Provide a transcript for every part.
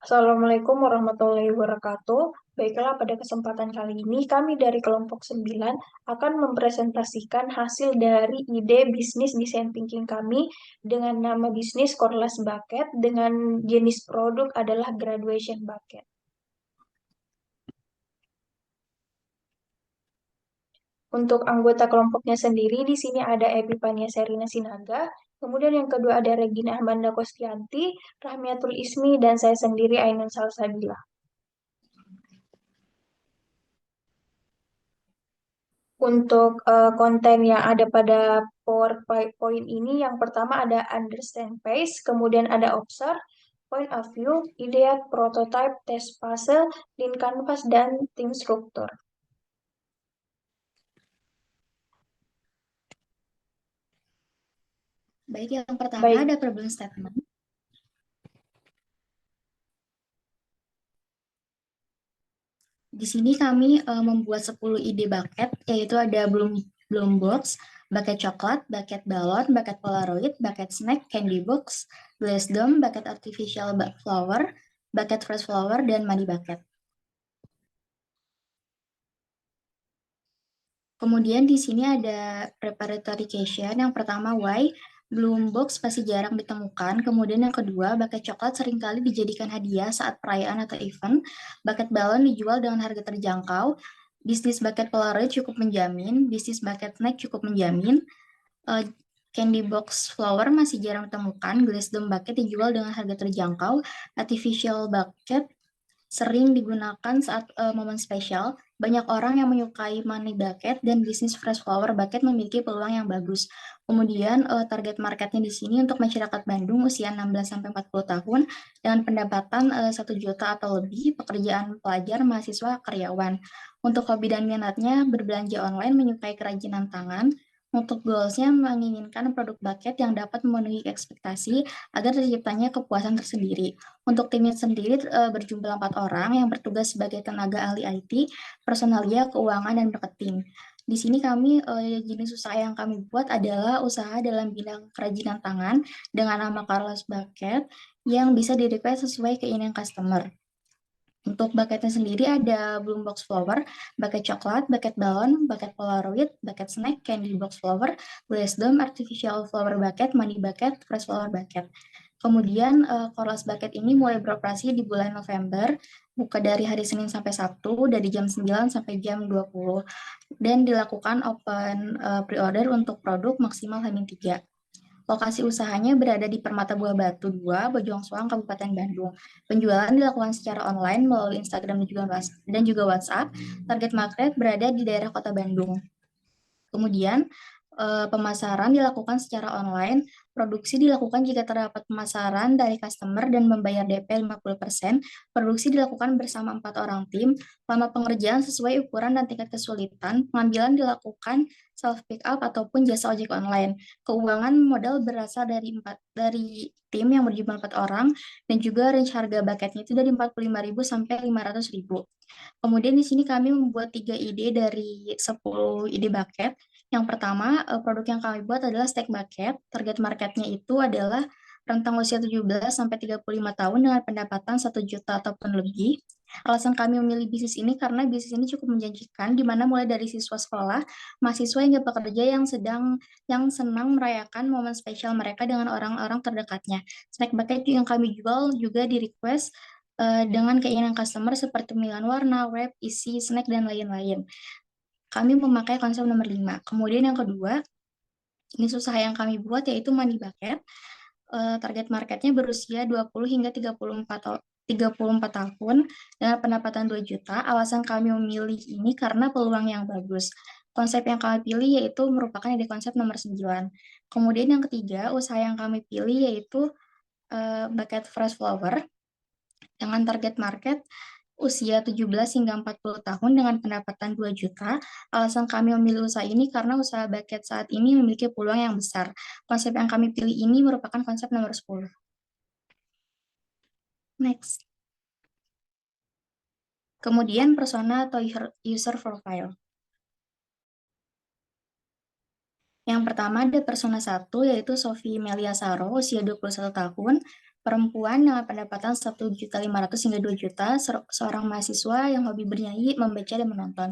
Assalamualaikum warahmatullahi wabarakatuh. Baiklah, pada kesempatan kali ini kami dari kelompok 9 akan mempresentasikan hasil dari ide bisnis design thinking kami dengan nama bisnis Cordless Bucket dengan jenis produk adalah graduation bucket. Untuk anggota kelompoknya sendiri, di sini ada Epifania Serina Sinaga, kemudian yang kedua ada Regina Amanda Kostianti, Rahmiatul Ismi, dan saya sendiri Ainun Salsabila. Untuk konten yang ada pada PowerPoint ini, yang pertama ada understand phase, kemudian ada observe, point of view, idea, prototype, test puzzle, lean canvas, dan tim struktur. Baik, yang pertama Baik, ada problem statement. Di sini kami membuat 10 ide bucket, yaitu ada bloom box, bucket coklat, bucket balon, bucket polaroid, bucket snack, candy box, glass dome, bucket artificial flower, bucket fresh flower, dan money bucket. Kemudian di sini ada preparatory question. Yang pertama, why? Bloom box masih jarang ditemukan. Kemudian yang kedua, bucket coklat seringkali dijadikan hadiah saat perayaan atau event. Bucket balon dijual dengan harga terjangkau. Bisnis bucket polaroid cukup menjamin. Bisnis bucket snack cukup menjamin. Candy box flower masih jarang ditemukan. Glass dome bucket dijual dengan harga terjangkau. Artificial bucket sering digunakan saat momen spesial. Banyak orang yang menyukai money bucket dan bisnis fresh flower bucket memiliki peluang yang bagus. Kemudian target marketnya di sini untuk masyarakat Bandung usia 16 sampai 40 tahun dengan pendapatan 1 juta atau lebih, pekerjaan pelajar, mahasiswa, karyawan. Untuk hobi dan minatnya berbelanja online, menyukai kerajinan tangan. Untuk goalsnya menginginkan produk bucket yang dapat memenuhi ekspektasi agar terciptanya kepuasan tersendiri. Untuk timnya sendiri berjumlah 4 orang yang bertugas sebagai tenaga ahli IT, personalia, keuangan, dan marketing. Di sini kami jenis usaha yang kami buat adalah usaha dalam bidang kerajinan tangan dengan nama Carlos Bucket yang bisa di-request sesuai keinginan customer. Untuk bucketnya sendiri ada bloom box flower, bucket coklat, bucket balon, bucket polaroid, bucket snack, candy box flower, glass dome, artificial flower bucket, money bucket, fresh flower bucket. Kemudian Corlas Bucket ini mulai beroperasi di bulan November, buka dari hari Senin sampai Sabtu dari jam 9 sampai jam 20 dan dilakukan open pre-order untuk produk maksimal H-3. Lokasi usahanya berada di Permata Buah Batu 2, Bojong Soang, Kabupaten Bandung. Penjualan dilakukan secara online melalui Instagram dan juga WhatsApp. Target market berada di daerah Kota Bandung. Kemudian pemasaran dilakukan secara online, produksi dilakukan jika terdapat pemasaran dari customer dan membayar DP 50%, produksi dilakukan bersama 4 orang tim, lama pengerjaan sesuai ukuran dan tingkat kesulitan, pengambilan dilakukan self pick up ataupun jasa ojek online. Keuangan modal berasal dari tim yang berjumlah 4 orang dan juga range harga bucketnya itu dari 45.000 sampai 500.000. Kemudian di sini kami membuat 3 ide dari 10 ide bucket. Yang pertama, produk yang kami buat adalah steak bucket. Target marketnya itu adalah rentang usia 17 sampai 35 tahun dengan pendapatan 1 juta ataupun lebih. Alasan kami memilih bisnis ini karena bisnis ini cukup menjanjikan, di mana mulai dari siswa sekolah, mahasiswa hingga pekerja yang senang merayakan momen spesial mereka dengan orang-orang terdekatnya. Snack bucket yang kami jual juga di request dengan keinginan customer seperti pemilihan warna, wrap, isi, snack, dan lain-lain. Kami memakai konsep nomor 5. Kemudian yang kedua, ini usaha yang kami buat yaitu money bucket. Target marketnya berusia 20 hingga 34 tahun dengan pendapatan 2 juta. Alasan kami memilih ini karena peluang yang bagus. Konsep yang kami pilih yaitu merupakan ide konsep nomor 9. Kemudian yang ketiga, usaha yang kami pilih yaitu bucket fresh flower dengan target market usia 17 hingga 40 tahun dengan pendapatan 2 juta. Alasan kami memilih usaha ini karena usaha bucket saat ini memiliki peluang yang besar. Konsep yang kami pilih ini merupakan konsep nomor 10. Next. Kemudian persona atau user profile. Yang pertama ada persona 1 yaitu Sophie Melia Saro, usia 21 tahun, perempuan dengan pendapatan 1.500.000 hingga 2 juta, seorang mahasiswa yang hobi bernyanyi, membaca, dan menonton.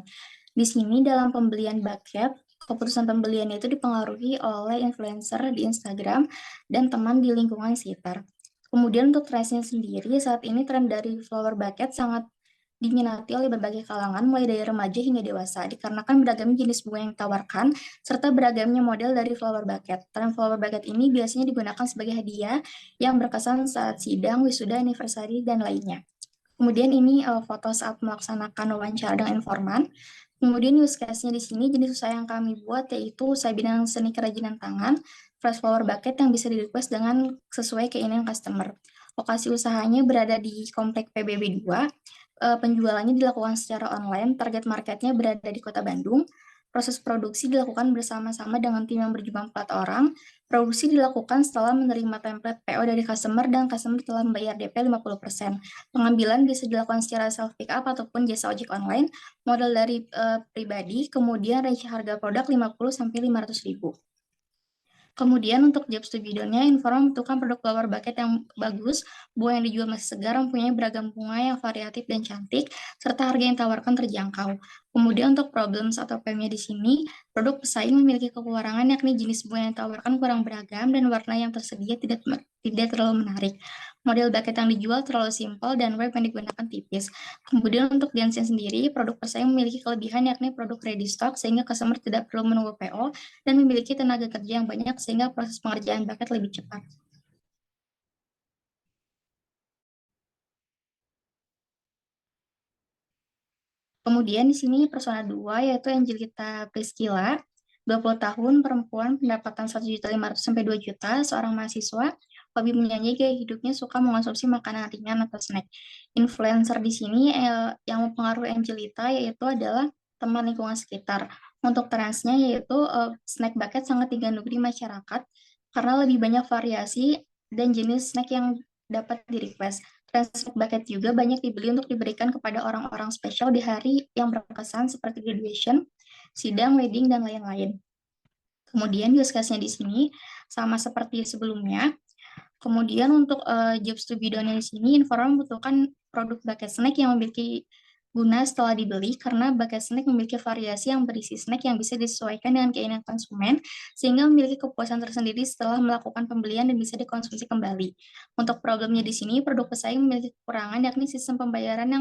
Di sini dalam pembelian bucket, keputusan pembelian itu dipengaruhi oleh influencer di Instagram dan teman di lingkungan sekitar. Kemudian untuk trennya sendiri, saat ini tren dari flower bucket sangat diminati oleh berbagai kalangan, mulai dari remaja hingga dewasa, dikarenakan beragamnya jenis bunga yang ditawarkan, serta beragamnya model dari flower bucket. Tren flower bucket ini biasanya digunakan sebagai hadiah yang berkesan saat sidang, wisuda, anniversary, dan lainnya. Kemudian ini foto saat melaksanakan wawancara dengan informan. Kemudian use case-nya di sini jenis usaha yang kami buat yaitu usaha bidang seni kerajinan tangan, fresh flower bucket yang bisa di-request dengan sesuai keinginan customer. Lokasi usahanya berada di Komplek PBB 2. Penjualannya dilakukan secara online, target marketnya berada di Kota Bandung. Proses produksi dilakukan bersama-sama dengan tim yang berjumlah 4 orang. Produksi dilakukan setelah menerima template PO dari customer dan customer telah membayar DP 50%. Pengambilan bisa dilakukan secara self pick up ataupun jasa ojek online, modal dari pribadi, kemudian range harga produk 50 sampai 500 ribu. Kemudian untuk job studio-nya, Informa membutuhkan produk flower bucket yang bagus, bunga yang dijual masih segar, mempunyai beragam bunga yang variatif dan cantik, serta harga yang ditawarkan terjangkau. Kemudian untuk problems atau PM-nya di sini, produk pesaing memiliki kekurangan yakni jenis bunga yang ditawarkan kurang beragam dan warna yang tersedia tidak terlalu menarik. Model bucket yang dijual terlalu simpel dan web yang digunakan tipis. Kemudian untuk Jansen sendiri, produk pesaing memiliki kelebihan yakni produk ready stock sehingga customer tidak perlu menunggu PO dan memiliki tenaga kerja yang banyak sehingga proses pengerjaan bucket lebih cepat. Kemudian di sini persona 2 yaitu Angelita Priscilla, 20 tahun, perempuan, pendapatan 1.500.000 sampai 2 juta, seorang mahasiswa, hobi menyanyi, gaya hidupnya suka mengonsumsi makanan ringan atau snack. Influencer di sini yang mempengaruhi Angelita yaitu adalah teman lingkungan sekitar. Untuk trendsnya yaitu snack bucket sangat digandrungi di masyarakat karena lebih banyak variasi dan jenis snack yang dapat di-request. Snack bucket juga banyak dibeli untuk diberikan kepada orang-orang spesial di hari yang berkesan seperti graduation, sidang, wedding, dan lain-lain. Kemudian use case-nya di sini sama seperti sebelumnya. Kemudian untuk job studio-nya di sini, Informa membutuhkan produk bucket snack yang memiliki guna setelah dibeli karena bucket snack memiliki variasi yang berisi snack yang bisa disesuaikan dengan keinginan konsumen sehingga memiliki kepuasan tersendiri setelah melakukan pembelian dan bisa dikonsumsi kembali. Untuk problemnya di sini, produk pesaing memiliki kekurangan yakni sistem pembayaran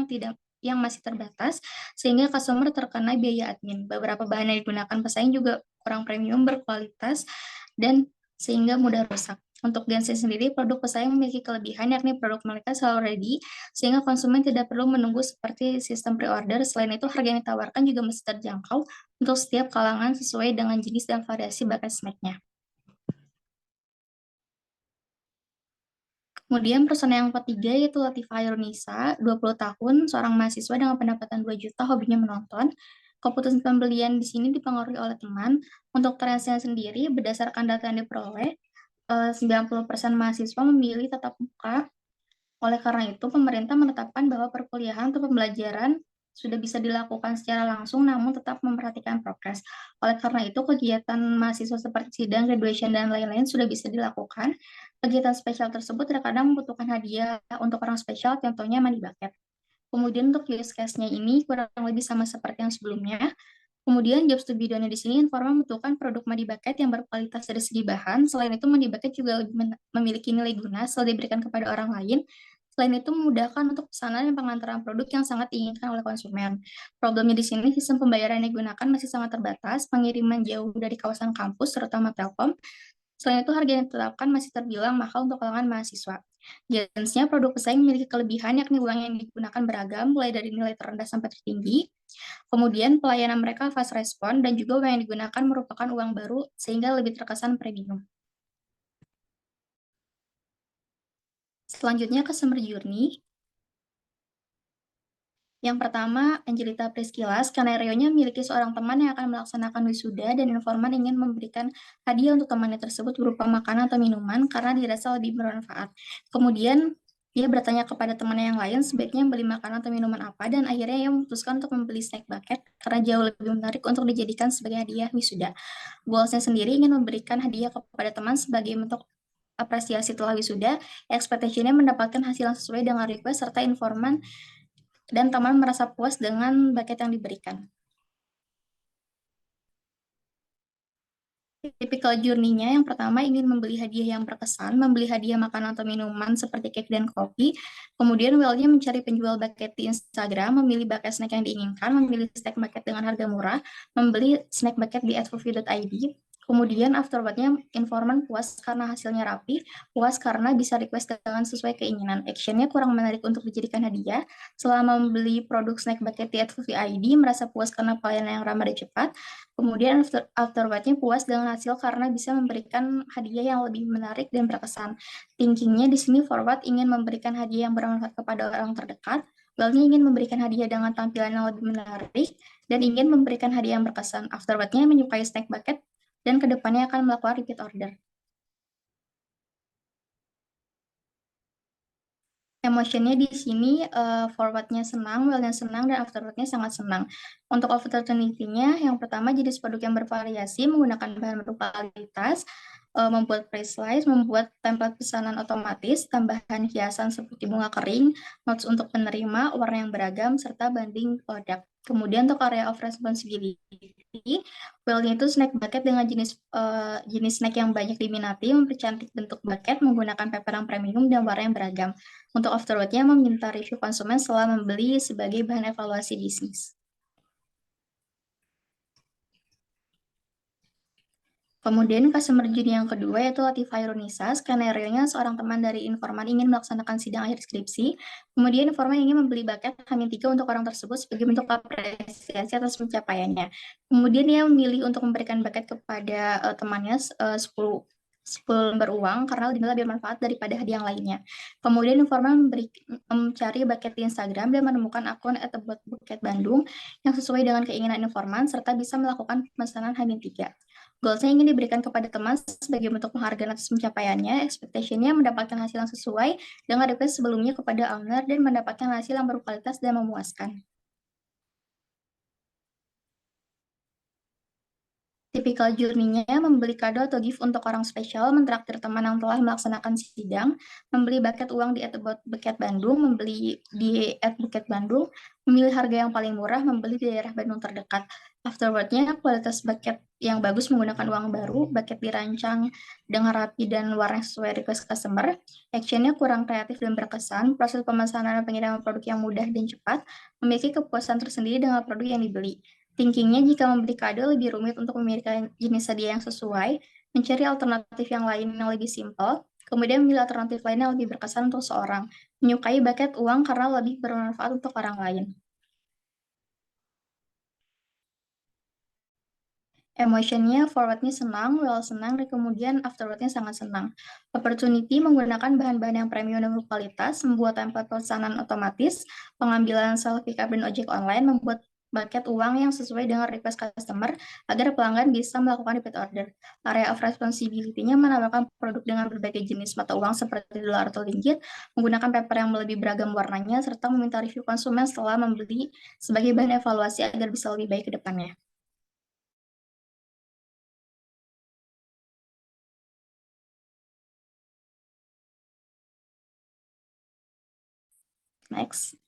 yang masih terbatas sehingga customer terkena biaya admin. Beberapa bahan yang digunakan pesaing juga kurang premium, berkualitas, dan sehingga mudah rusak. Untuk Gense sendiri, produk pesaing memiliki kelebihan yakni produk mereka selalu ready, sehingga konsumen tidak perlu menunggu seperti sistem pre-order. Selain itu, harga yang ditawarkan juga masih terjangkau untuk setiap kalangan sesuai dengan jenis dan variasi bucket snack-nya. Kemudian persona yang ketiga yaitu Latifah Yunisa, 20 tahun, seorang mahasiswa dengan pendapatan 2 juta, hobinya menonton. Keputusan pembelian di sini dipengaruhi oleh teman. Untuk trendsnya sendiri, berdasarkan data yang diperoleh, 90% mahasiswa memilih tatap muka. Oleh karena itu, pemerintah menetapkan bahwa perkuliahan atau pembelajaran sudah bisa dilakukan secara langsung namun tetap memperhatikan prokes. Oleh karena itu, kegiatan mahasiswa seperti sidang, graduation, dan lain-lain sudah bisa dilakukan. Kegiatan spesial tersebut terkadang membutuhkan hadiah untuk orang spesial, contohnya money bucket. Kemudian untuk use case-nya ini kurang lebih sama seperti yang sebelumnya. Kemudian job studio-nya di sini Informa membutuhkan produk Mandi Bucket yang berkualitas dari segi bahan. Selain itu, Mandi Bucket juga memiliki nilai guna setelah diberikan kepada orang lain. Selain itu, memudahkan untuk pesanan dan pengantaran produk yang sangat diinginkan oleh konsumen. Problemnya di sini, sistem pembayaran yang digunakan masih sangat terbatas, pengiriman jauh dari kawasan kampus, terutama Telkom. Selain itu, harga yang ditetapkan masih terbilang mahal untuk kalangan mahasiswa. Jenisnya, produk pesaing memiliki kelebihan yakni uang yang digunakan beragam, mulai dari nilai terendah sampai tertinggi. Kemudian pelayanan mereka fast respon dan juga uang yang digunakan merupakan uang baru sehingga lebih terkesan premium. Selanjutnya customer journey. Yang pertama, Angelita Priscilla, skenario-nya memiliki seorang teman yang akan melaksanakan wisuda dan informan ingin memberikan hadiah untuk temannya tersebut berupa makanan atau minuman karena dirasa lebih bermanfaat. Kemudian, dia bertanya kepada temannya yang lain sebaiknya beli makanan atau minuman apa dan akhirnya ia memutuskan untuk membeli snack bucket karena jauh lebih menarik untuk dijadikan sebagai hadiah wisuda. Goalsnya sendiri ingin memberikan hadiah kepada teman sebagai bentuk apresiasi telah wisuda, expectation-nya mendapatkan hasil yang sesuai dengan request serta informan dan teman merasa puas dengan bucket yang diberikan. Tipikal journey-nya yang pertama ingin membeli hadiah yang berkesan, membeli hadiah makanan atau minuman seperti cake dan kopi. Kemudian well-nya mencari penjual bucket di Instagram, memilih bucket snack yang diinginkan, memilih snack bucket dengan harga murah, membeli snack bucket di @foodview.id. Kemudian afterward-nya informan puas karena hasilnya rapi, puas karena bisa request dengan sesuai keinginan. Action-nya kurang menarik untuk dijadikan hadiah. Selama membeli produk snack bucket di @foodview.id, merasa puas karena pelayanan yang ramah dan cepat. Kemudian afterward-nya puas dengan hasil karena bisa memberikan hadiah yang lebih menarik dan berkesan. Thinking-nya di sini forward ingin memberikan hadiah yang bermanfaat kepada orang terdekat, well-nya ingin memberikan hadiah dengan tampilan yang lebih menarik, dan ingin memberikan hadiah yang berkesan. Afterward-nya menyukai snack bucket, dan kedepannya akan melakukan repeat order. Emotionnya di sini forward-nya senang, well-nya senang, dan afterward-nya sangat senang. Untuk opportunity-nya, yang pertama jenis produk yang bervariasi, menggunakan bahan berkualitas, membuat price list, membuat template pesanan otomatis, tambahan hiasan seperti bunga kering, notes untuk penerima, warna yang beragam, serta banding produk. Kemudian untuk area of responsibility, well-nya itu snack bucket dengan jenis snack yang banyak diminati, mempercantik bentuk bucket menggunakan paper yang premium dan warna yang beragam. Untuk afterward-nya meminta review konsumen setelah membeli sebagai bahan evaluasi bisnis. Kemudian customer journey yang kedua yaitu Latifah Yunisa. Skenario-nya seorang teman dari informan ingin melaksanakan sidang akhir skripsi. Kemudian informan ingin membeli bucket H-3 untuk orang tersebut sebagai bentuk apresiasi atas pencapaiannya. Kemudian dia memilih untuk memberikan bucket kepada temannya 10 lembar uang karena dinilai lebih bermanfaat daripada hadiah yang lainnya. Kemudian informan mencari bucket di Instagram dan menemukan akun @bucket Bandung yang sesuai dengan keinginan informan serta bisa melakukan pemesanan H-3. Goals-nya ingin diberikan kepada teman sebagai bentuk penghargaan atas pencapaiannya, expectation-nya mendapatkan hasil yang sesuai dengan request sebelumnya kepada owner dan mendapatkan hasil yang berkualitas dan memuaskan. Tipikal journey-nya membeli kado atau gift untuk orang spesial, mentraktir teman yang telah melaksanakan sidang, membeli bucket uang di @bucket Bandung, membeli di @bucket Bandung, memilih harga yang paling murah, membeli di daerah Bandung terdekat. Afterward-nya kualitas bucket yang bagus menggunakan uang baru, bucket dirancang dengan rapi dan warna sesuai request customer. Action-nya kurang kreatif dan berkesan, proses pemesanan dan pengiriman produk yang mudah dan cepat, memiliki kepuasan tersendiri dengan produk yang dibeli. Thinking-nya jika membeli kado lebih rumit untuk memiliki jenis hadiah yang sesuai, mencari alternatif yang lain yang lebih simpel, kemudian memilih alternatif lain yang lebih berkesan untuk seorang, menyukai bucket uang karena lebih bermanfaat untuk orang lain. Emotionnya, forward-nya senang, well senang, dan kemudian afterward-nya sangat senang. Opportunity menggunakan bahan-bahan yang premium dan berkualitas, membuat template pesanan otomatis, pengambilan self pickup dan ojek online, membuat bucket uang yang sesuai dengan request customer agar pelanggan bisa melakukan repeat order. Area of responsibility-nya menambahkan produk dengan berbagai jenis mata uang seperti dolar atau ringgit, menggunakan paper yang lebih beragam warnanya, serta meminta review konsumen setelah membeli sebagai bahan evaluasi agar bisa lebih baik ke depannya. Next.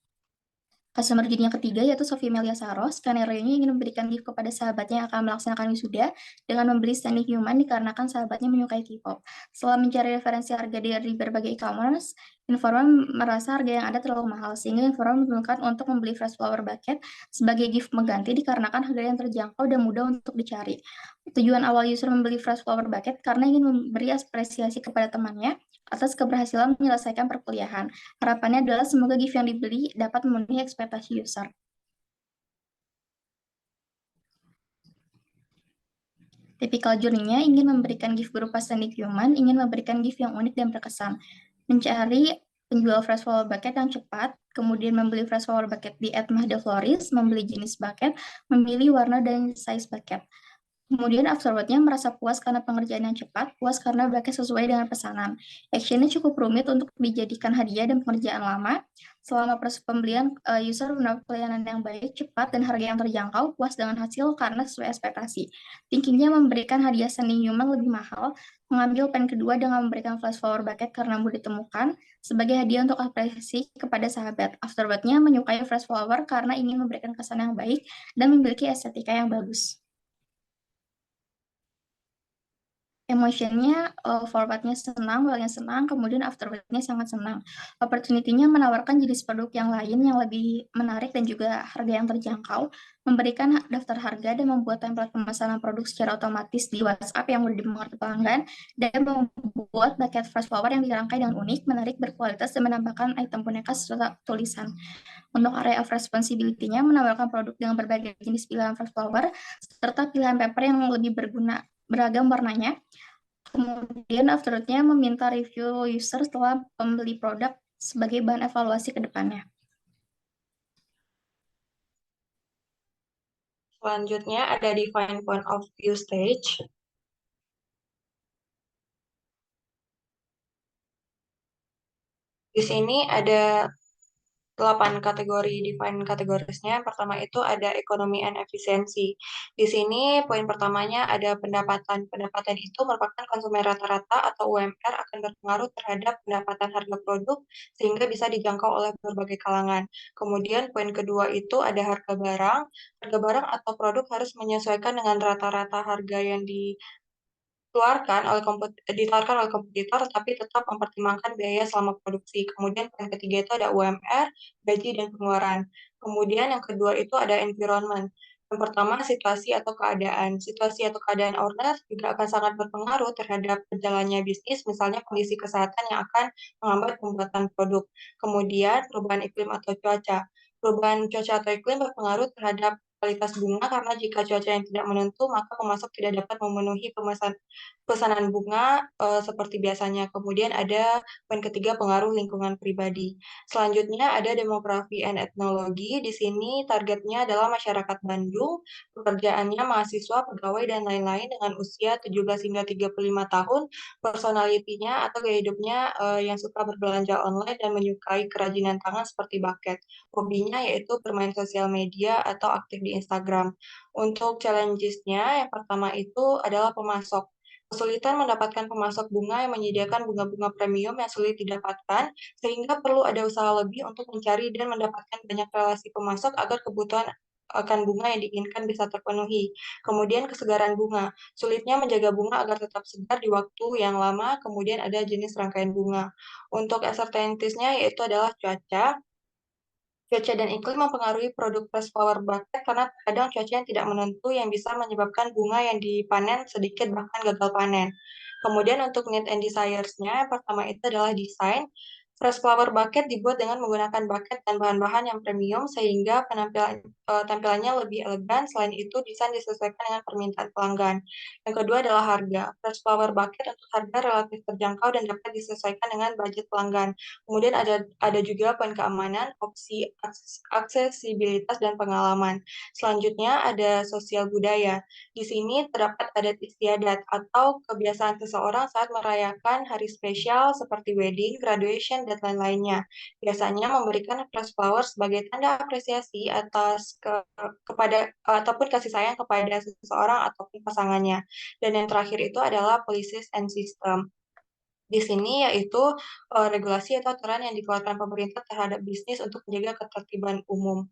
Customer journey yang ketiga yaitu Sophie Melia Saros. Skenario-nya ingin memberikan gift kepada sahabatnya yang akan melaksanakan wisuda dengan membeli standing human dikarenakan sahabatnya menyukai K-pop. Setelah mencari referensi harga dari berbagai e-commerce, informan merasa harga yang ada terlalu mahal, sehingga informan memutuskan untuk membeli fresh flower bucket sebagai gift mengganti dikarenakan harga yang terjangkau dan mudah untuk dicari. Tujuan awal user membeli fresh flower bucket karena ingin memberi apresiasi kepada temannya atas keberhasilan menyelesaikan perkuliahan. Harapannya adalah semoga gift yang dibeli dapat memenuhi ekspektasi user. Tipikal journey-nya ingin memberikan gift berupa standing human, ingin memberikan gift yang unik dan berkesan. Mencari penjual fresh flower bucket yang cepat, kemudian membeli fresh flower bucket di @mahdafloris, membeli jenis bucket, memilih warna dan size bucket. Kemudian afterward-nya merasa puas karena pengerjaan yang cepat, puas karena bucket sesuai dengan pesanan. Action-nya cukup rumit untuk dijadikan hadiah dan pengerjaan lama. Selama proses pembelian, user mendapat pelayanan yang baik, cepat, dan harga yang terjangkau, puas dengan hasil karena sesuai ekspektasi. Thinkingnya memberikan hadiah sending human lebih mahal, mengambil pen kedua dengan memberikan flash flower bucket karena mudah ditemukan, sebagai hadiah untuk apresiasi kepada sahabat. Afterward-nya menyukai flash flower karena ingin memberikan kesan yang baik dan memiliki estetika yang bagus. Emotionnya, forward-nya senang, well-nya senang, kemudian afterward-nya sangat senang. Opportunity-nya menawarkan jenis produk yang lain yang lebih menarik dan juga harga yang terjangkau, memberikan daftar harga dan membuat template pemesanan produk secara otomatis di WhatsApp yang mudah dimengerti pelanggan, dan membuat bucket fresh flower yang dirangkai dengan unik, menarik, berkualitas, dan menambahkan item boneka serta tulisan. Untuk area of responsibility-nya menawarkan produk dengan berbagai jenis pilihan fresh flower, serta pilihan paper yang lebih beragam warnanya. Kemudian afterwards-nya meminta review user setelah pembeli produk sebagai bahan evaluasi ke depannya. Selanjutnya ada define point of view stage. Di sini ada 8 kategori define kategorisnya. Pertama itu ada ekonomi and efisiensi. Di sini poin pertamanya ada pendapatan. Pendapatan itu merupakan konsumen rata-rata atau UMR akan berpengaruh terhadap pendapatan harga produk sehingga bisa dijangkau oleh berbagai kalangan. Kemudian poin kedua itu ada harga barang. Harga barang atau produk harus menyesuaikan dengan rata-rata harga yang ditawarkan oleh kompetitor, tapi tetap mempertimbangkan biaya selama produksi. Kemudian poin ketiga itu ada UMR, gaji, dan pengeluaran. Kemudian yang kedua itu ada environment. Yang pertama, situasi atau keadaan. Situasi atau keadaan owner juga akan sangat berpengaruh terhadap berjalannya bisnis, misalnya kondisi kesehatan yang akan menghambat pembuatan produk. Kemudian, perubahan iklim atau cuaca. Perubahan cuaca atau iklim berpengaruh terhadap kualitas bunga karena jika cuaca yang tidak menentu, maka pemasok tidak dapat memenuhi pesanan bunga seperti biasanya. Kemudian ada poin ketiga pengaruh lingkungan pribadi. Selanjutnya ada demografi and etnologi. Di sini targetnya adalah masyarakat Bandung, pekerjaannya mahasiswa, pegawai, dan lain-lain dengan usia 17 hingga 35 tahun, personalitinya atau gaya hidupnya yang suka berbelanja online dan menyukai kerajinan tangan seperti bucket. Hobinya yaitu bermain sosial media atau aktif di Instagram. Untuk challenges-nya, yang pertama itu adalah pemasok. Kesulitan mendapatkan pemasok bunga yang menyediakan bunga-bunga premium yang sulit didapatkan, sehingga perlu ada usaha lebih untuk mencari dan mendapatkan banyak relasi pemasok agar kebutuhan akan bunga yang diinginkan bisa terpenuhi. Kemudian kesegaran bunga. Sulitnya menjaga bunga agar tetap segar di waktu yang lama, kemudian ada jenis rangkaian bunga. Untuk uncertainties-nya yaitu adalah cuaca. Cuaca dan iklim mempengaruhi produk fresh flower bucket karena terkadang cuaca yang tidak menentu yang bisa menyebabkan bunga yang dipanen sedikit bahkan gagal panen. Kemudian untuk need and desires-nya, yang pertama itu adalah desain. Fresh flower bucket dibuat dengan menggunakan bucket dan bahan-bahan yang premium sehingga tampilannya lebih elegan. Selain itu, desain disesuaikan dengan permintaan pelanggan. Yang kedua adalah harga. Fresh flower bucket untuk harga relatif terjangkau dan dapat disesuaikan dengan budget pelanggan. Kemudian ada juga poin keamanan, opsi aksesibilitas dan pengalaman. Selanjutnya ada sosial budaya. Di sini terdapat adat istiadat atau kebiasaan seseorang saat merayakan hari spesial seperti wedding, graduation, dan lain-lainnya. Biasanya memberikan fresh flower sebagai tanda apresiasi kepada ataupun kasih sayang kepada seseorang ataupun pasangannya. Dan yang terakhir itu adalah policies and system. Di sini yaitu regulasi atau aturan yang dikeluarkan pemerintah terhadap bisnis untuk menjaga ketertiban umum.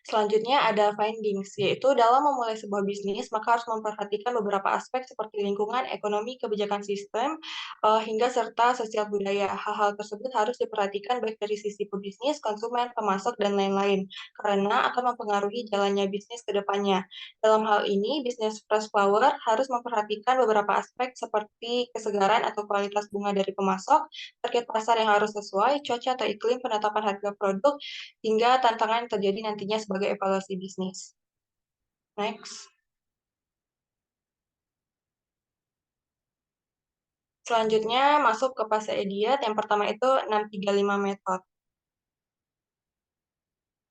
Selanjutnya ada findings, yaitu dalam memulai sebuah bisnis, maka harus memperhatikan beberapa aspek seperti lingkungan, ekonomi, kebijakan sistem, hingga serta sosial budaya. Hal-hal tersebut harus diperhatikan baik dari sisi pebisnis, konsumen, pemasok, dan lain-lain, karena akan mempengaruhi jalannya bisnis ke depannya. Dalam hal ini, bisnis fresh flower harus memperhatikan beberapa aspek seperti kesegaran atau kualitas bunga dari pemasok, target pasar yang harus sesuai, cuaca atau iklim, penetapan harga produk, hingga tantangan yang terjadi nantinya sebagai evaluasi bisnis. Next. Selanjutnya masuk ke fase idiot. Yang pertama itu 635 method.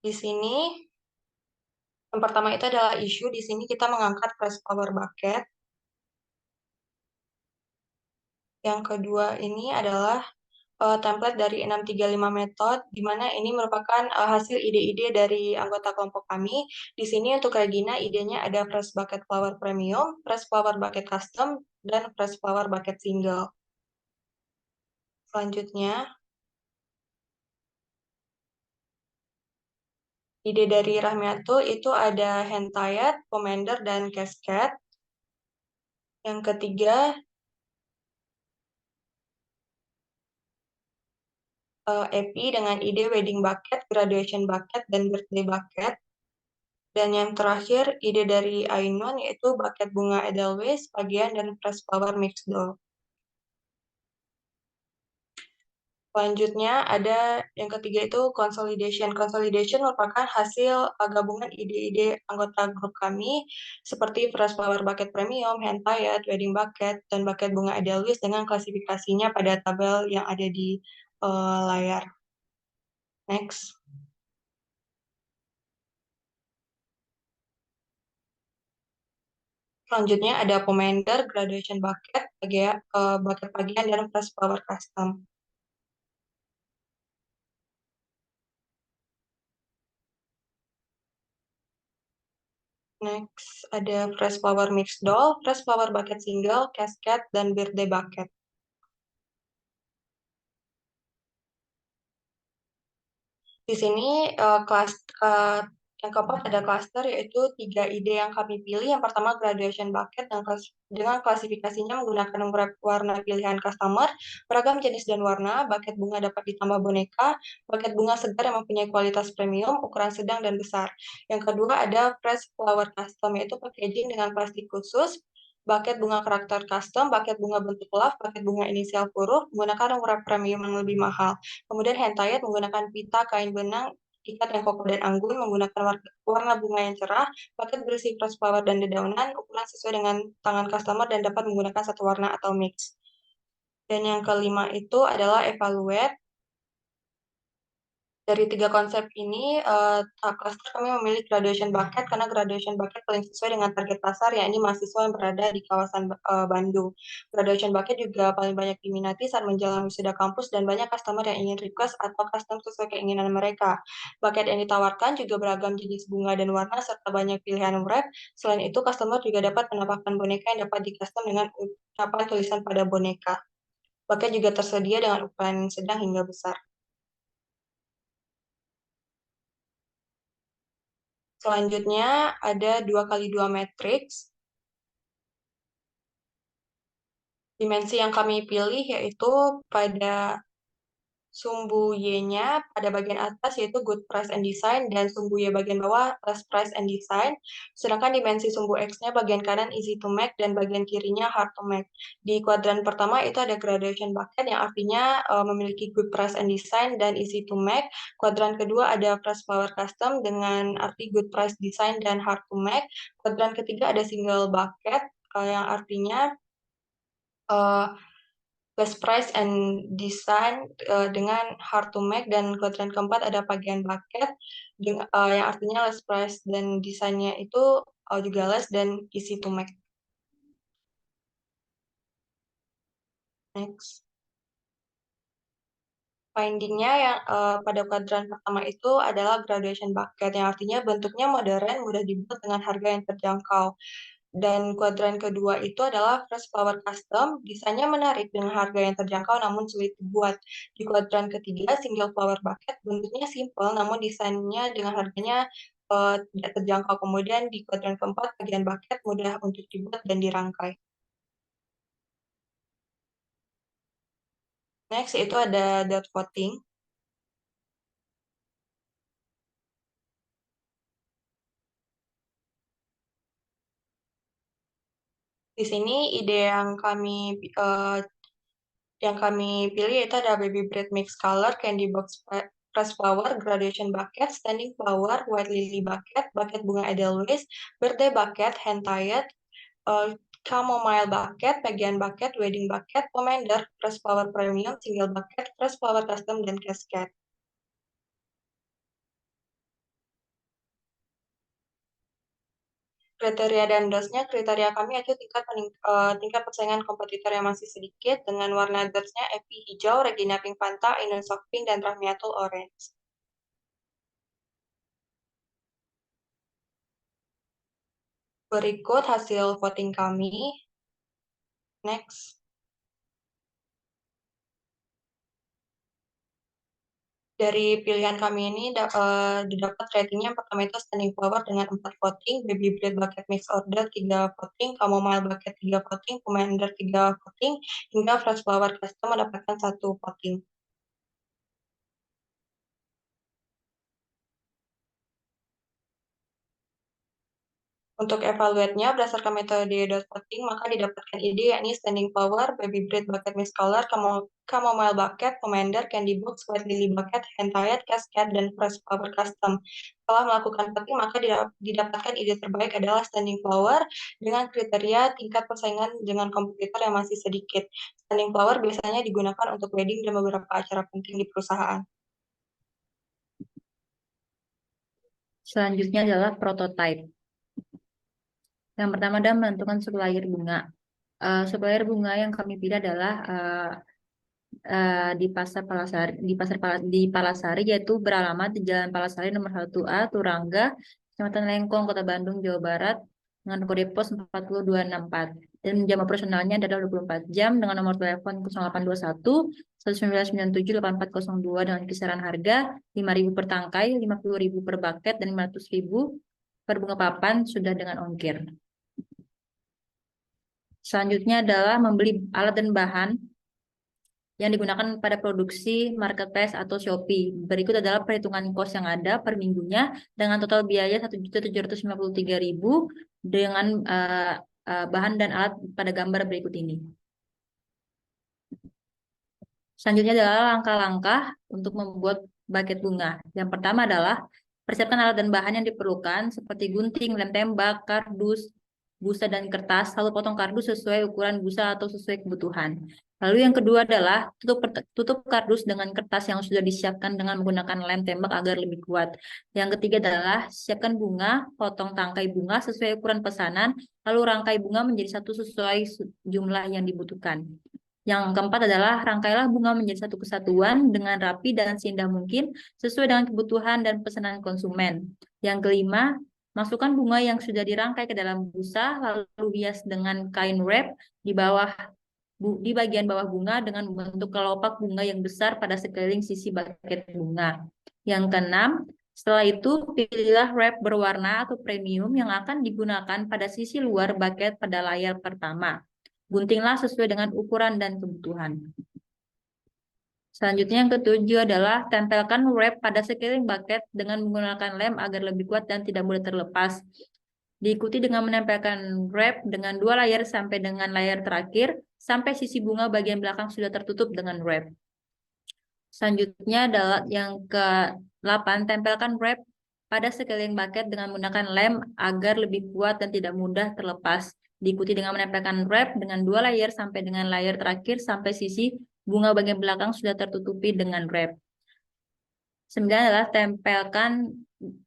Di sini yang pertama itu adalah isu. Di sini kita mengangkat fresh flower bucket. Yang kedua ini adalah template dari 635 method, di mana ini merupakan hasil ide-ide dari anggota kelompok kami. Di sini untuk Regina, idenya ada Fresh Bucket Flower Premium, Fresh Flower Bucket Custom, dan Fresh Flower Bucket Single. Selanjutnya, ide dari Rahmiatul itu ada hand tied, pomander, dan cascade. Yang ketiga, Epi dengan ide wedding bucket, graduation bucket, dan birthday bucket. Dan yang terakhir, ide dari Ainun yaitu bucket bunga Edelweiss, Pagian, dan Fresh Flower Mixed Doll. Selanjutnya ada yang ketiga itu consolidation. Consolidation merupakan hasil gabungan ide-ide anggota grup kami seperti Fresh Flower Bucket Premium, Hand Tied, Wedding Bucket, dan Bucket Bunga Edelweiss dengan klasifikasinya pada tabel yang ada di layar. Next. Selanjutnya ada Pomander, Graduation Bucket, Bucket Pagian, dan Fresh Flower Custom. Next, ada Fresh Flower Mixed Doll, Fresh Flower Bucket Single, Cascade, dan Birthday Bucket. Di sini yang keempat ada cluster, yaitu 3 ide yang kami pilih. Yang pertama graduation bucket dengan klasifikasinya menggunakan warna pilihan customer, beragam jenis dan warna. Bucket bunga dapat ditambah boneka, bucket bunga segar yang mempunyai kualitas premium, ukuran sedang dan besar. Yang kedua ada fresh flower custom, yaitu packaging dengan plastik khusus, bucket bunga karakter custom, bucket bunga bentuk love, bucket bunga inisial huruf, menggunakan nomor premium yang lebih mahal. Kemudian hand tied menggunakan pita, kain benang, ikat yang kokoh dan anggun, menggunakan warna bunga yang cerah, bucket berisi fresh flower dan dedaunan, ukuran sesuai dengan tangan customer dan dapat menggunakan satu warna atau mix. Dan yang kelima itu adalah evaluate. Dari 3 konsep ini, cluster kami memilih graduation bucket karena graduation bucket paling sesuai dengan target pasar, yakni mahasiswa yang berada di kawasan Bandung. Graduation bucket juga paling banyak diminati saat menjelang wisuda kampus dan banyak customer yang ingin request atau custom sesuai keinginan mereka. Bucket yang ditawarkan juga beragam jenis bunga dan warna serta banyak pilihan wrap. Selain itu, customer juga dapat menambahkan boneka yang dapat di-custom dengan ucapan tulisan pada boneka. Bucket juga tersedia dengan ukuran sedang hingga besar. Selanjutnya ada 2x2 matriks. Dimensi yang kami pilih yaitu pada sumbu Y-nya pada bagian atas yaitu good price and design dan sumbu Y bagian bawah less price and design. Sedangkan dimensi sumbu X-nya bagian kanan easy to make dan bagian kirinya hard to make. Di kuadran pertama itu ada graduation bucket yang artinya memiliki good price and design dan easy to make. Kuadran kedua ada fresh flower custom dengan arti good price design dan hard to make. Kuadran ketiga ada single bucket yang artinya best price and design dengan hard to make, dan kuadran keempat ada bagian bucket yang artinya less price dan desainnya itu juga less dan easy to make. Next. Findingnya yang pada kuadran pertama itu adalah graduation bucket yang artinya bentuknya modern, mudah dibuat dengan harga yang terjangkau. Dan kuadran kedua itu adalah fresh flower custom, desainnya menarik dengan harga yang terjangkau namun sulit dibuat. Di kuadran ketiga, single flower bucket, bentuknya simple namun desainnya dengan harganya tidak terjangkau. Kemudian di kuadran keempat, bagian bucket mudah untuk dibuat dan dirangkai. Next, itu ada dot voting. Di sini ide yang kami pilih yaitu ada baby bread mix color, candy box fresh flower, graduation bucket, standing flower, white lily bucket, bucket bunga edelweiss, birthday bucket, hand tied, chamomile bucket, bagian bucket, wedding bucket, pomander, fresh flower premium, single bucket, fresh flower custom, dan cascade. Kriteria dan dosnya, kriteria kami itu tingkat persaingan kompetitor yang masih sedikit dengan warna dosnya Epi hijau, Regina Pink Fanta, Ainun Soft Pink, dan Rahmiatul Orange. Berikut hasil voting kami. Next. Dari pilihan kami ini didapat ratingnya yang pertama itu Standing Flower dengan 4 voting, Baby Bread Bucket Mix Order 3 voting, Chamomile Bucket 3 voting, Commander 3 voting, hingga Fresh Flower Custom mendapatkan 1 voting. Untuk evaluate-nya, berdasarkan metode dot voting, maka didapatkan ide yakni Standing Flower, Baby Bread Bucket Mix Color, Chamomile Bucket, Commander, Candy Box, White Lily Bucket, Hand-Tied, Cascade, dan Fresh Flower Custom. Setelah melakukan voting, maka didapatkan ide terbaik adalah Standing Flower dengan kriteria tingkat persaingan dengan kompetitor yang masih sedikit. Standing Flower biasanya digunakan untuk wedding dan beberapa acara penting di perusahaan. Selanjutnya adalah prototype. Yang pertama adalah menentukan supplier bunga. Supplier bunga yang kami pilih adalah di Palasari, yaitu beralamat di Jalan Palasari nomor 1A, Turangga, Kecamatan Lengkong, Kota Bandung, Jawa Barat, dengan kode pos 40264. Dan jam operasionalnya adalah 24 jam dengan nomor telepon 0821 1997 8402 dengan kisaran harga 5.000 per tangkai, 50.000 per bucket, dan 500.000 per bunga papan sudah dengan ongkir. Selanjutnya adalah membeli alat dan bahan yang digunakan pada produksi marketplace atau Shopee. Berikut adalah perhitungan kos yang ada per minggunya dengan total biaya 1.753.000 dengan bahan dan alat pada gambar berikut ini. Selanjutnya adalah langkah-langkah untuk membuat buket bunga. Yang pertama adalah persiapkan alat dan bahan yang diperlukan seperti gunting, lem tembak, kardus, busa, dan kertas. Lalu potong kardus sesuai ukuran busa atau sesuai kebutuhan. Lalu yang kedua adalah tutup kardus dengan kertas yang sudah disiapkan dengan menggunakan lem tembak agar lebih kuat. Yang ketiga adalah siapkan bunga, potong tangkai bunga sesuai ukuran pesanan, lalu rangkai bunga menjadi satu sesuai jumlah yang dibutuhkan. Yang keempat adalah rangkailah bunga menjadi satu kesatuan dengan rapi dan seindah mungkin sesuai dengan kebutuhan dan pesanan konsumen. Yang kelima, masukkan bunga yang sudah dirangkai ke dalam busa, lalu hias dengan kain wrap di bagian bawah bunga dengan membentuk kelopak bunga yang besar pada sekeliling sisi buket bunga. Yang keenam, setelah itu pilihlah wrap berwarna atau premium yang akan digunakan pada sisi luar buket pada layar pertama. Guntinglah sesuai dengan ukuran dan kebutuhan. Selanjutnya yang ketujuh adalah tempelkan wrap pada sekeliling buket dengan menggunakan lem agar lebih kuat dan tidak mudah terlepas. Diikuti dengan menempelkan wrap dengan 2 layar sampai dengan layar terakhir, sampai sisi bunga bagian belakang sudah tertutup dengan wrap. Selanjutnya adalah yang ke-8, tempelkan wrap pada sekeliling buket dengan menggunakan lem agar lebih kuat dan tidak mudah terlepas. Diikuti dengan menempelkan wrap dengan 2 layar sampai dengan layar terakhir, sampai sisi bunga bagian belakang sudah tertutupi dengan wrap. 9 adalah tempelkan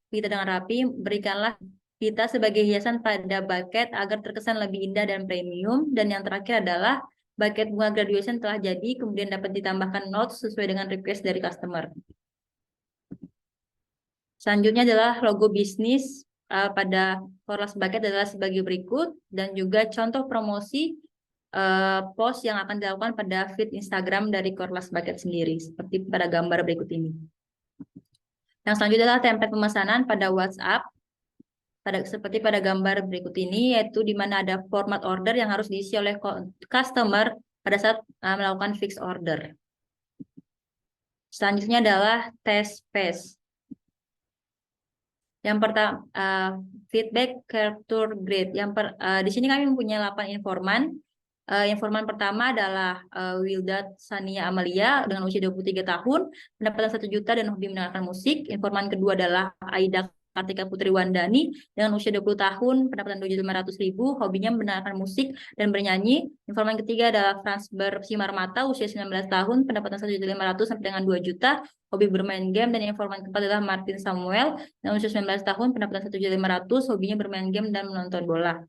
pita dengan rapi, berikanlah pita sebagai hiasan pada buket agar terkesan lebih indah dan premium. Dan yang terakhir adalah buket bunga graduation telah jadi, kemudian dapat ditambahkan notes sesuai dengan request dari customer. Selanjutnya adalah logo bisnis pada Korlas Bucket adalah sebagai berikut, dan juga contoh promosi post yang akan dilakukan pada feed Instagram dari Korlas Bucket sendiri, seperti pada gambar berikut ini. Yang selanjutnya adalah template pemesanan pada WhatsApp, seperti pada gambar berikut ini, yaitu di mana ada format order yang harus diisi oleh customer pada saat melakukan fix order. Selanjutnya adalah test phase. Yang pertama, feedback capture grade. Di sini kami mempunyai 8 informan. Informan pertama adalah Wilda Sania Amalia dengan usia 23 tahun, pendapatan 1 juta dan hobi mendengarkan musik. Informan kedua adalah Aida Kartika Putri Wandani dengan usia 20 tahun, pendapatan 2.500.000, hobinya mendengarkan musik dan bernyanyi. Informan ketiga adalah Franz Bersimarmata, usia 19 tahun, pendapatan 1.500.000 sampai dengan 2 juta, hobi bermain game. Dan informan keempat adalah Martin Samuel yang usia 19 tahun, pendapatan 1.500.000, hobinya bermain game dan menonton bola.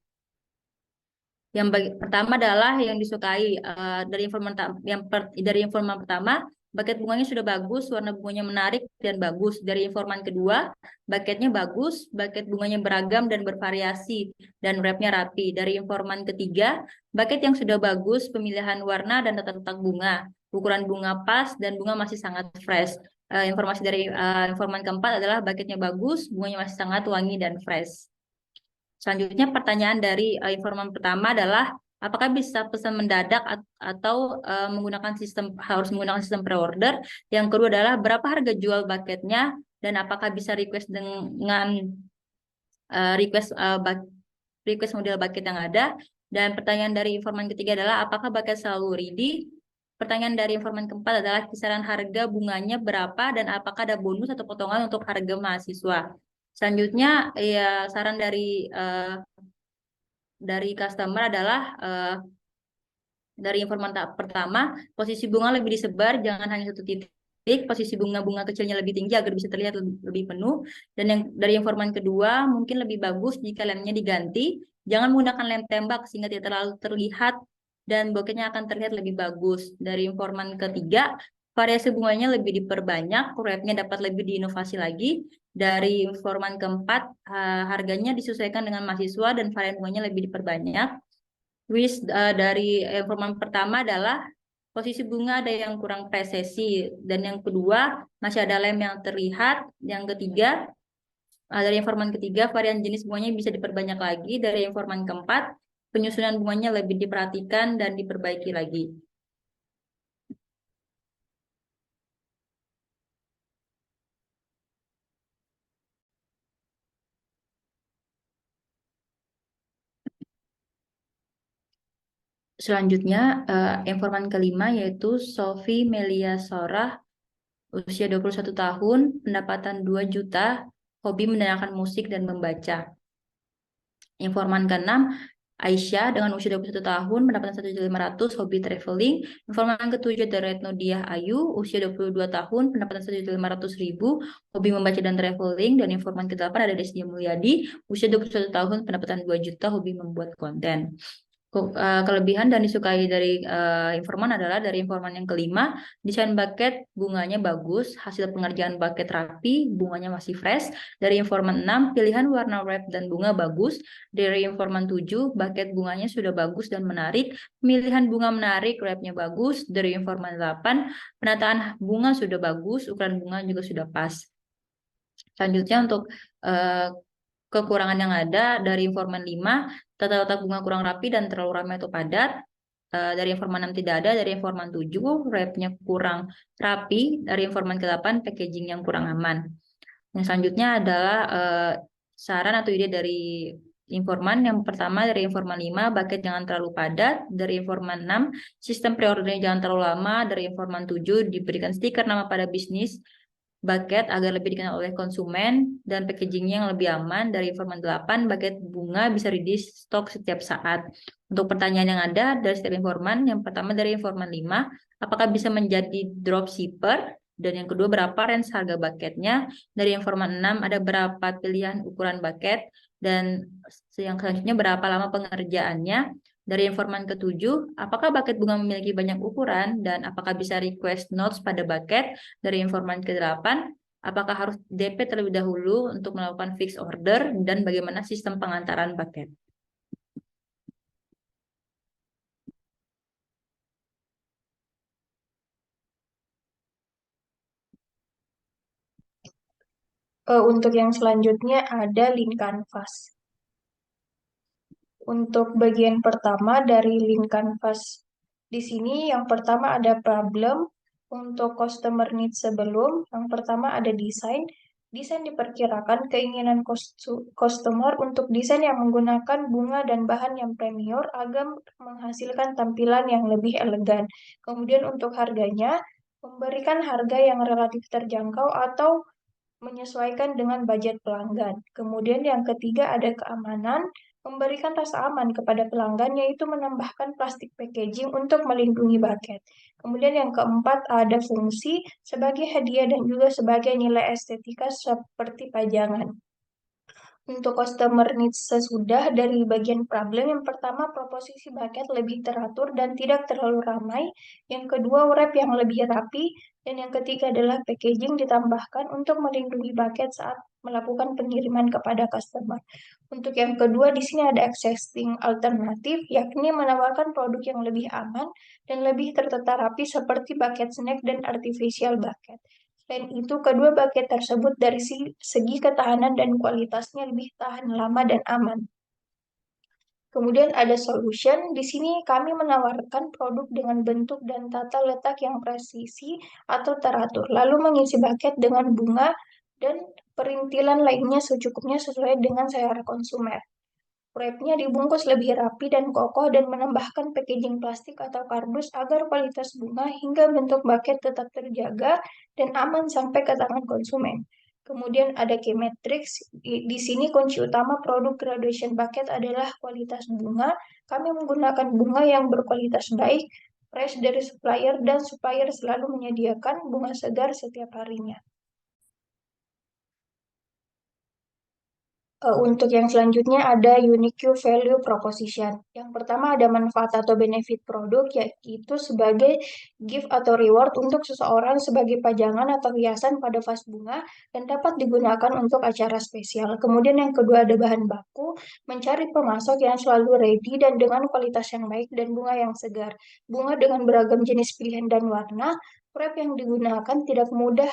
Pertama adalah yang disukai dari informan pertama, buket bunganya sudah bagus, warna bunganya menarik dan bagus. Dari informan kedua, buketnya bagus, buket bunganya beragam dan bervariasi dan wrapnya rapi. Dari informan ketiga, buket yang sudah bagus, pemilihan warna dan tata letak bunga, ukuran bunga pas dan bunga masih sangat fresh. Informasi dari informan keempat adalah buketnya bagus, bunganya masih sangat wangi dan fresh. Selanjutnya pertanyaan dari informan pertama adalah apakah bisa pesan mendadak atau harus menggunakan sistem pre-order. Yang kedua adalah berapa harga jual bucketnya dan apakah bisa request dengan request model bucket yang ada. Dan pertanyaan dari informan ketiga adalah apakah bucket selalu ready. Pertanyaan dari informan keempat adalah kisaran harga bunganya berapa dan apakah ada bonus atau potongan untuk harga mahasiswa. Selanjutnya, ya saran dari customer adalah dari informan pertama, posisi bunga lebih disebar, jangan hanya satu titik. Posisi bunga-bunga kecilnya lebih tinggi agar bisa terlihat lebih penuh. Dan yang dari informan kedua, mungkin lebih bagus jika lemnya diganti. Jangan menggunakan lem tembak sehingga tidak terlalu terlihat dan bokehnya akan terlihat lebih bagus. Dari informan ketiga, variasi bunganya lebih diperbanyak, wrapnya dapat lebih diinovasi lagi. Dari informan keempat, harganya disesuaikan dengan mahasiswa dan varian bunganya lebih diperbanyak. Dari informan pertama adalah posisi bunga ada yang kurang presisi, dan yang kedua masih ada lem yang terlihat. Yang ketiga, dari informan ketiga, varian jenis bunganya bisa diperbanyak lagi. Dari informan keempat, penyusunan bunganya lebih diperhatikan dan diperbaiki lagi. Selanjutnya, informan kelima yaitu Sophie Melia Sorah, usia 21 tahun, pendapatan 2 juta, hobi mendengarkan musik dan membaca. Informan keenam, Aisyah dengan usia 21 tahun, pendapatan 1.500.000, hobi traveling. Informan ketujuh ada Retno Diah Ayu, usia 22 tahun, pendapatan 1.500.000, hobi membaca dan traveling. Dan informan ke-8 ada Desdia Mulyadi, usia 21 tahun, pendapatan 2 juta, hobi membuat konten. Kelebihan dan disukai dari informan adalah dari informan yang kelima, desain bucket bunganya bagus, hasil pengerjaan bucket rapi, bunganya masih fresh. Dari informan 6, pilihan warna wrap dan bunga bagus. Dari informan 7, bucket bunganya sudah bagus dan menarik, pemilihan bunga menarik, wrapnya bagus. Dari informan 8, penataan bunga sudah bagus, ukuran bunga juga sudah pas. Selanjutnya untuk kekurangan yang ada dari informan 5, tata letak bunga kurang rapi dan terlalu ramai atau padat. Dari informan 6 tidak ada. Dari informan 7, wrapnya kurang rapi. Dari informan ke-8, packaging yang kurang aman. Yang selanjutnya adalah saran atau ide dari informan. Yang pertama dari informan 5, bucket jangan terlalu padat. Dari informan 6, sistem pre-ordernya jangan terlalu lama. Dari informan 7, diberikan stiker nama pada bisnis bucket agar lebih dikenal oleh konsumen dan packagingnya yang lebih aman. Dari informan 8, bucket bunga bisa ready stok setiap saat. Untuk pertanyaan yang ada dari setiap informan, yang pertama dari informan 5, apakah bisa menjadi dropshipper? Dan yang kedua, berapa range harga bucketnya? Dari informan 6, ada berapa pilihan ukuran bucket? Dan yang selanjutnya, berapa lama pengerjaannya? Dari informan ke-7, apakah bucket bunga memiliki banyak ukuran dan apakah bisa request notes pada bucket? Dari informan ke-8, apakah harus DP terlebih dahulu untuk melakukan fix order dan bagaimana sistem pengantaran bucket? Untuk yang selanjutnya ada link canvas. Untuk bagian pertama dari link canvas, di sini yang pertama ada problem. Untuk customer needs sebelum, yang pertama ada desain. Desain diperkirakan keinginan customer untuk desain yang menggunakan bunga dan bahan yang premier agar menghasilkan tampilan yang lebih elegan. Kemudian untuk harganya, memberikan harga yang relatif terjangkau atau menyesuaikan dengan budget pelanggan. Kemudian yang ketiga ada keamanan, memberikan rasa aman kepada pelanggan yaitu menambahkan plastik packaging untuk melindungi bucket. Kemudian yang keempat ada fungsi sebagai hadiah dan juga sebagai nilai estetika seperti pajangan. Untuk customer needs sesudah dari bagian problem, yang pertama proposisi bucket lebih teratur dan tidak terlalu ramai, yang kedua wrap yang lebih rapi, dan yang ketiga adalah packaging ditambahkan untuk melindungi bucket saat melakukan pengiriman kepada customer. Untuk yang kedua di sini ada existing alternatif, yakni menawarkan produk yang lebih aman dan lebih tertata rapi seperti bucket snack dan artificial bucket. Selain itu, kedua bucket tersebut dari segi ketahanan dan kualitasnya lebih tahan lama dan aman. Kemudian ada solution. Di sini kami menawarkan produk dengan bentuk dan tata letak yang presisi atau teratur, lalu mengisi bucket dengan bunga dan perintilan lainnya secukupnya sesuai dengan selera konsumen. Wrapnya dibungkus lebih rapi dan kokoh dan menambahkan packaging plastik atau kardus agar kualitas bunga hingga bentuk bucket tetap terjaga dan aman sampai ke tangan konsumen. Kemudian ada key metrics. Di sini kunci utama produk graduation bucket adalah kualitas bunga. Kami menggunakan bunga yang berkualitas baik, fresh dari supplier, dan supplier selalu menyediakan bunga segar setiap harinya. Untuk yang selanjutnya ada unique value proposition. Yang pertama ada manfaat atau benefit produk, yaitu sebagai gift atau reward untuk seseorang sebagai pajangan atau hiasan pada vas bunga dan dapat digunakan untuk acara spesial. Kemudian yang kedua ada bahan baku, mencari pemasok yang selalu ready dan dengan kualitas yang baik dan bunga yang segar. Bunga dengan beragam jenis pilihan dan warna, wrap yang digunakan tidak mudah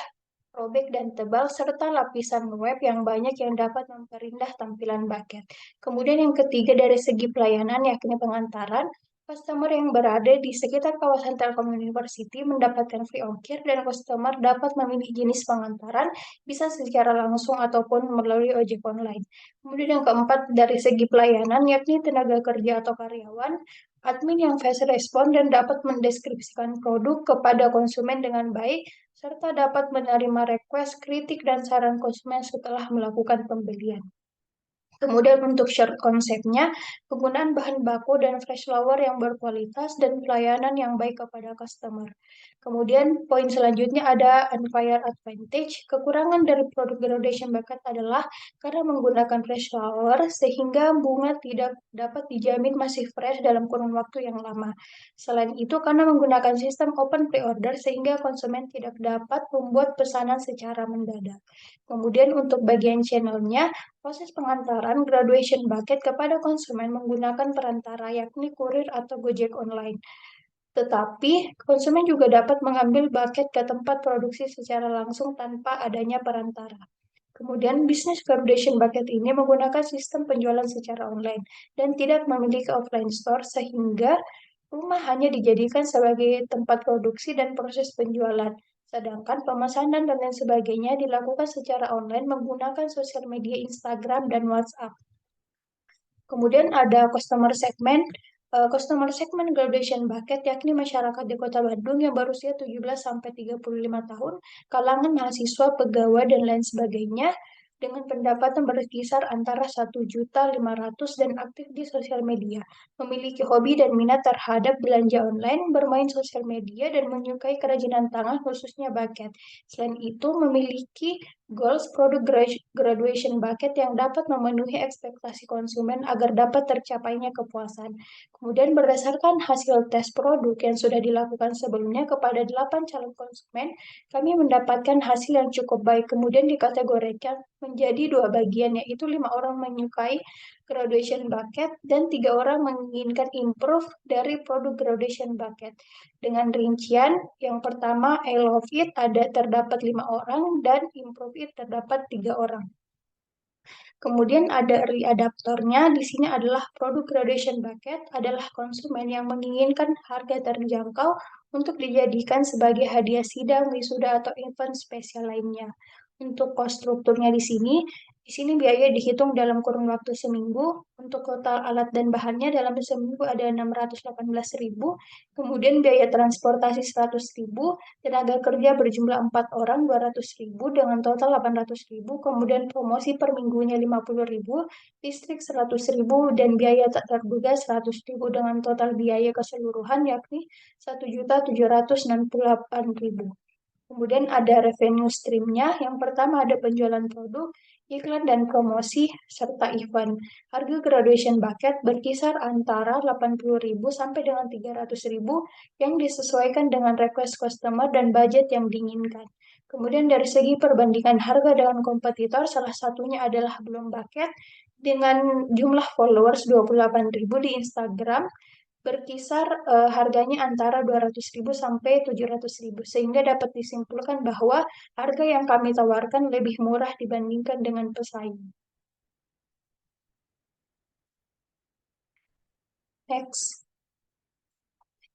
robek dan tebal, serta lapisan web yang banyak yang dapat memperindah tampilan bucket. Kemudian yang ketiga dari segi pelayanan, yakni pengantaran, customer yang berada di sekitar kawasan Telkom University mendapatkan free ongkir dan customer dapat memilih jenis pengantaran, bisa secara langsung ataupun melalui ojek online. Kemudian yang keempat dari segi pelayanan, yakni tenaga kerja atau karyawan, admin yang fast respon dan dapat mendeskripsikan produk kepada konsumen dengan baik, serta dapat menerima request, kritik, dan saran konsumen setelah melakukan pembelian. Kemudian untuk short konsepnya, penggunaan bahan baku dan fresh flower yang berkualitas dan pelayanan yang baik kepada customer. Kemudian poin selanjutnya ada unfair advantage. Kekurangan dari produk graduation bucket adalah karena menggunakan fresh flower sehingga bunga tidak dapat dijamin masih fresh dalam kurun waktu yang lama. Selain itu karena menggunakan sistem open pre-order sehingga konsumen tidak dapat membuat pesanan secara mendadak. Kemudian untuk bagian channelnya, proses pengantaran graduation bucket kepada konsumen menggunakan perantara yakni kurir atau Gojek online. Tetapi, konsumen juga dapat mengambil bucket ke tempat produksi secara langsung tanpa adanya perantara. Kemudian, bisnis graduation bucket ini menggunakan sistem penjualan secara online dan tidak memiliki offline store sehingga rumah hanya dijadikan sebagai tempat produksi dan proses penjualan. Sedangkan pemesanan dan lain sebagainya dilakukan secara online menggunakan sosial media Instagram dan WhatsApp. Kemudian ada customer segment graduation bucket, yakni masyarakat di Kota Bandung yang berusia 17-35 tahun, kalangan mahasiswa, pegawai, dan lain sebagainya, dengan pendapatan berkisar antara 1.500.000 dan aktif di sosial media, memiliki hobi dan minat terhadap belanja online, bermain sosial media, dan menyukai kerajinan tangan khususnya bucket. Selain itu, memiliki goals produk graduation bucket yang dapat memenuhi ekspektasi konsumen agar dapat tercapainya kepuasan. Kemudian berdasarkan hasil tes produk yang sudah dilakukan sebelumnya kepada 8 calon konsumen, kami mendapatkan hasil yang cukup baik. Kemudian dikategorikan menjadi 2 bagian, yaitu 5 orang menyukai graduation bucket dan 3 orang menginginkan improve dari produk graduation bucket. Dengan rincian, yang pertama I love it terdapat 5 orang dan improve it terdapat 3 orang. Kemudian ada readaptornya, di sini adalah produk graduation bucket adalah konsumen yang menginginkan harga terjangkau untuk dijadikan sebagai hadiah sidang, wisuda, atau event spesial lainnya. Untuk cost strukturnya di sini biaya dihitung dalam kurun waktu seminggu. Untuk total alat dan bahannya dalam seminggu ada 618.000, kemudian biaya transportasi 100.000, tenaga kerja berjumlah 4 orang 200.000 dengan total 800.000, kemudian promosi per minggunya 50.000, listrik 100.000, dan biaya tak terduga 100.000 dengan total biaya keseluruhan yakni 1.768.000. Kemudian ada revenue stream-nya. Yang pertama ada penjualan produk, iklan dan promosi, serta event. Harga graduation bucket berkisar antara 80.000 sampai dengan 300.000 yang disesuaikan dengan request customer dan budget yang diinginkan. Kemudian dari segi perbandingan harga dengan kompetitor, salah satunya adalah Bloom Bucket dengan jumlah followers 28.000 di Instagram, berkisar harganya antara 200.000 sampai 700.000, sehingga dapat disimpulkan bahwa harga yang kami tawarkan lebih murah dibandingkan dengan pesaing. Next.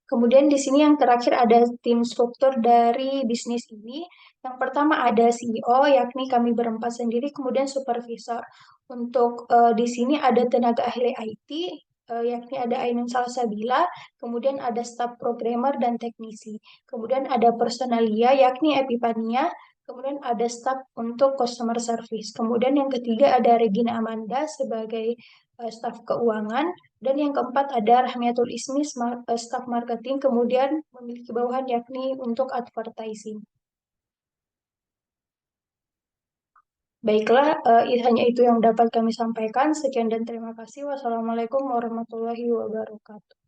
Kemudian di sini yang terakhir ada tim struktur dari bisnis ini. Yang pertama ada CEO, yakni kami berempat sendiri, kemudian supervisor. Untuk di sini ada tenaga ahli IT, yakni ada Ainun Salsabila, kemudian ada staf programmer dan teknisi. Kemudian ada personalia, yakni Epipania, kemudian ada staf untuk customer service. Kemudian yang ketiga ada Regina Amanda sebagai staf keuangan. Dan yang keempat ada Rahmiatul Ismi, staf marketing, kemudian memiliki bawahan yakni untuk advertising. Baiklah, hanya itu yang dapat kami sampaikan. Sekian dan terima kasih. Wassalamualaikum warahmatullahi wabarakatuh.